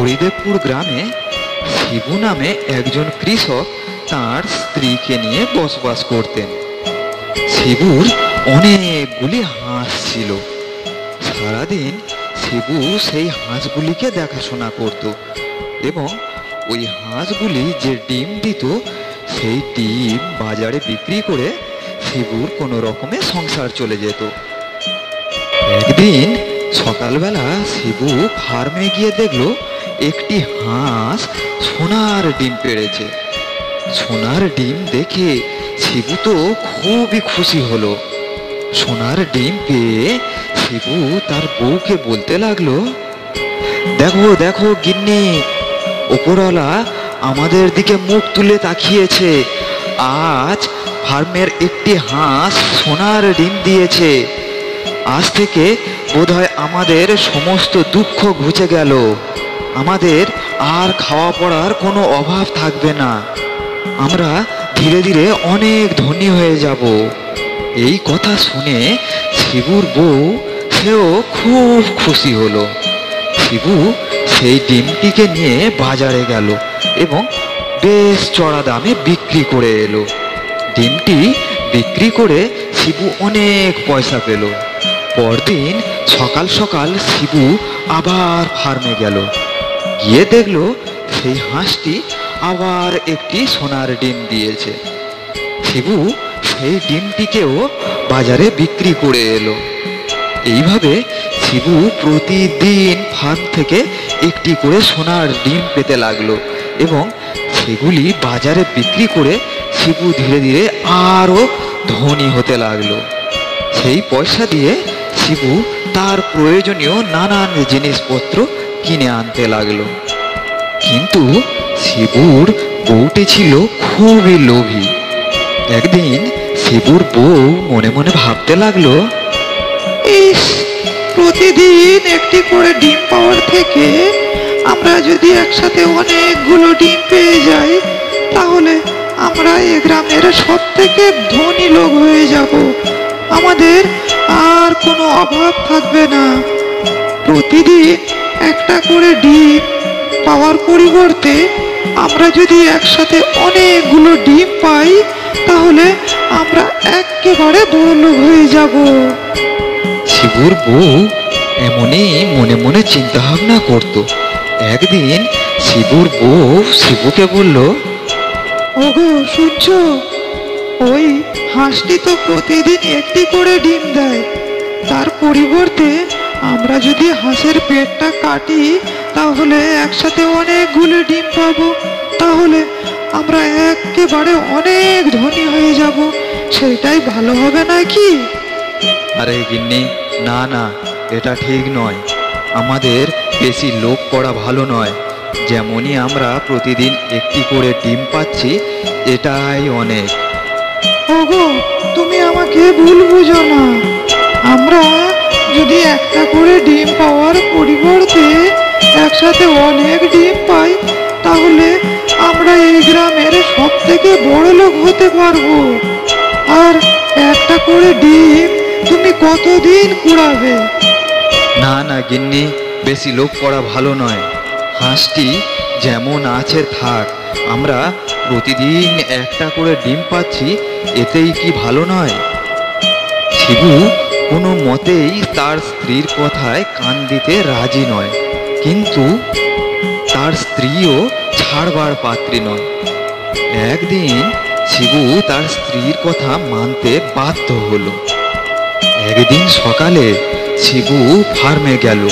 হরিদেবপুর গ্রামে শিবু নামে একজন কৃষক তার স্ত্রীকে নিয়ে বসবাস করতেন। শিবুর অনেকগুলি হাঁস ছিল। সারাদিন শিবু সেই হাঁসগুলিকে দেখাশোনা করত এবং ওই হাঁসগুলি যে ডিম দিত সেই ডিম বাজারে বিক্রি করে শিবুর কোনো রকমে সংসার চলে যেত। একদিন সকালবেলা শিবু ফার্মে গিয়ে দেখলো একটি হাঁস সোনার ডিম পেড়েছে। সোনার ডিম দেখে শিবু তো খুবই খুশি হলো। সোনার ডিম পেয়ে শিবু তার বউকে বলতে লাগলো, দেখো দেখো গিন্নি, ওপরওয়ালা আমাদের দিকে মুখ তুলে তাকিয়েছে। আজ ফার্মের একটি হাঁস সোনার ডিম দিয়েছে। আজ থেকে বোধহয় আমাদের সমস্ত দুঃখ ঘুচে গেল। আমাদের আর খাওয়া পড়ার কোনো অভাব থাকবে না। আমরা ধীরে ধীরে অনেক ধনী হয়ে যাব। এই কথা শুনে শিবুর বউ সেও খুব খুশি হলো। শিবু সেই ডিমটিকে নিয়ে বাজারে গেল এবং বেশ চড়া দামে বিক্রি করে এলো। ডিমটি বিক্রি করে শিবু অনেক পয়সা পেল। পরদিন সকাল সকাল শিবু আবার ফার্মে গেল। গিয়ে দেখলো সেই হাঁসটি আবার একটি সোনার ডিম দিয়েছে। শিবু সেই ডিমটিকেও বাজারে বিক্রি করে এলো। এইভাবে শিবু প্রতিদিন ফার্ম থেকে একটি করে সোনার ডিম পেতে লাগলো এবং সেগুলি বাজারে বিক্রি করে শিবু ধীরে ধীরে আরও ধনী হতে লাগলো। সেই পয়সা দিয়ে শিবু তার প্রয়োজনীয় নানান জিনিসপত্র কিনে আনতে লাগলো। কিন্তু শিবুর বউটি ছিল খুবই লোভী। একদিন শিবুর বউ মনে মনে ভাবতে লাগলো, ইস, প্রতিদিন একটি করে ডিম পাওয়ার থেকে আমরা যদি একসাথে অনেকগুলো ডিম পেয়ে যাই, তাহলে আমরা এই গ্রামের সব থেকে ধনী লোক হয়ে যাব। আমাদের আর কোনো অভাব থাকবে না। প্রতিদিন একটা করে ডিম পাওয়ার পরিবর্তে আমরা যদি একসাথে অনেকগুলো ডিম পাই, তাহলে আমরা একেবারে বড়লোক হয়ে যাব। শিবুর বউ এমনই মনে মনে চিন্তা ভাবনা করত। একদিন শিবুর বউ শিবুকে বলল, ওগো শুনছো, ওই হাঁসটি তো প্রতিদিন একটি করে ডিম দেয়। তার পরিবর্তে আমরা যদি হাঁসের পেটটা কাটি, তাহলে একসাথে অনেকগুলো ডিম পাবো। তাহলে আমরা একেবারে অনেক ধনী হয়ে যাব। সেটাই ভালো হবে নাকি? আরে গিন্নি, না না, এটা ঠিক নয়। আমাদের বেশি লোভ করা ভালো নয়। যেমনই আমরা প্রতিদিন একটি করে ডিম পাচ্ছি, এটাই অনেক। ওগো, তুমি আমাকে ভুল বুঝো না। আমরা যদি একটা করে ডিম পাওয়ার পরিবর্তে একসাথে অনেক ডিম পাই, তাহলে আমরা এই গ্রামের সব থেকে বড় লোক হতে পারবো। আর একটা করে ডিম তুমি কতদিন কুড়াবে? না না গিন্নি, বেশি লোভ করা ভালো নয়। হাঁসটি যেমন আছে থাক। আমরা প্রতিদিন একটা করে ডিম পাচ্ছি, এতেই কি ভালো নয়? শিবু কোনো মতেই তার স্ত্রীর কথায় কান দিতে রাজি নয়, কিন্তু তার স্ত্রীও ছাড়বার পাত্রী নয়। একদিন শিবু তার স্ত্রীর কথা মানতে বাধ্য হলো। একদিন সকালে শিবু ফার্মে গেল।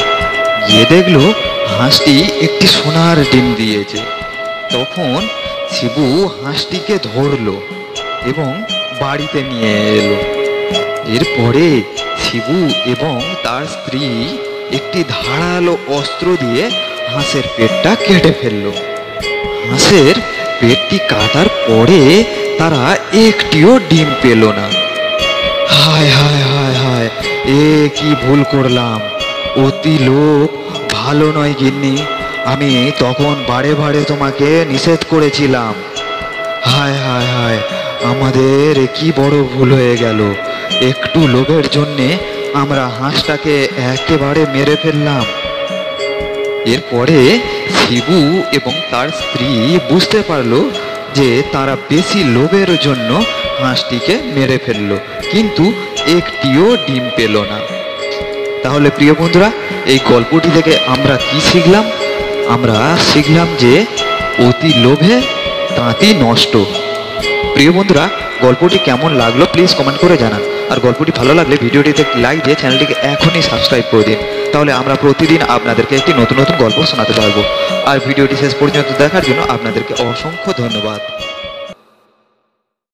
গিয়ে দেখলো হাঁসটি একটি সোনার ডিম দিয়েছে। তখন শিবু হাঁসটিকে ধরলো এবং বাড়িতে নিয়ে এলো। এরপরে শিবু এবং তার স্ত্রী একটি ধারালো অস্ত্র দিয়ে হাঁসের পেটটা কেটে ফেললো। হাঁসের পেটটি কাটার পরে তারা একটিও ডিম পেল না। হায় হায় হায় হায়, এ কি ভুল করলাম! অতি লোভ ভালো নয় গিন্নি। আমি তখন বারে বারে তোমাকে নিষেধ করেছিলাম। হায় হায় হায়, আমাদের কি বড় ভুল হয়ে গেল। একটু লোভের জন্যে আমরা হাঁসটাকে একেবারে মেরে ফেললাম। এরপরে শিবু এবং তার স্ত্রী বুঝতে পারলো যে তারা বেশি লোভের জন্য হাঁসটিকে মেরে ফেললো, কিন্তু একটিও ডিম পেল না। তাহলে প্রিয় বন্ধুরা, এই গল্পটি থেকে আমরা কি শিখলাম? আমরা শিখলাম যে অতি লোভে তাঁতি নষ্ট। প্রিয় বন্ধুরা, গল্পটি কেমন লাগলো প্লিজ কমেন্ট করে জানান। আর গল্পটি ভালো লাগলে ভিডিওটিতে লাইক দিয়ে চ্যানেলটিকে এখনই সাবস্ক্রাইব করে দিন, তাহলে আমরা প্রতিদিন আপনাদেরকে একটি নতুন নতুন গল্প শোনাতে পারবো। আর ভিডিওটি শেষ পর্যন্ত দেখার জন্য আপনাদেরকে অসংখ্য ধন্যবাদ।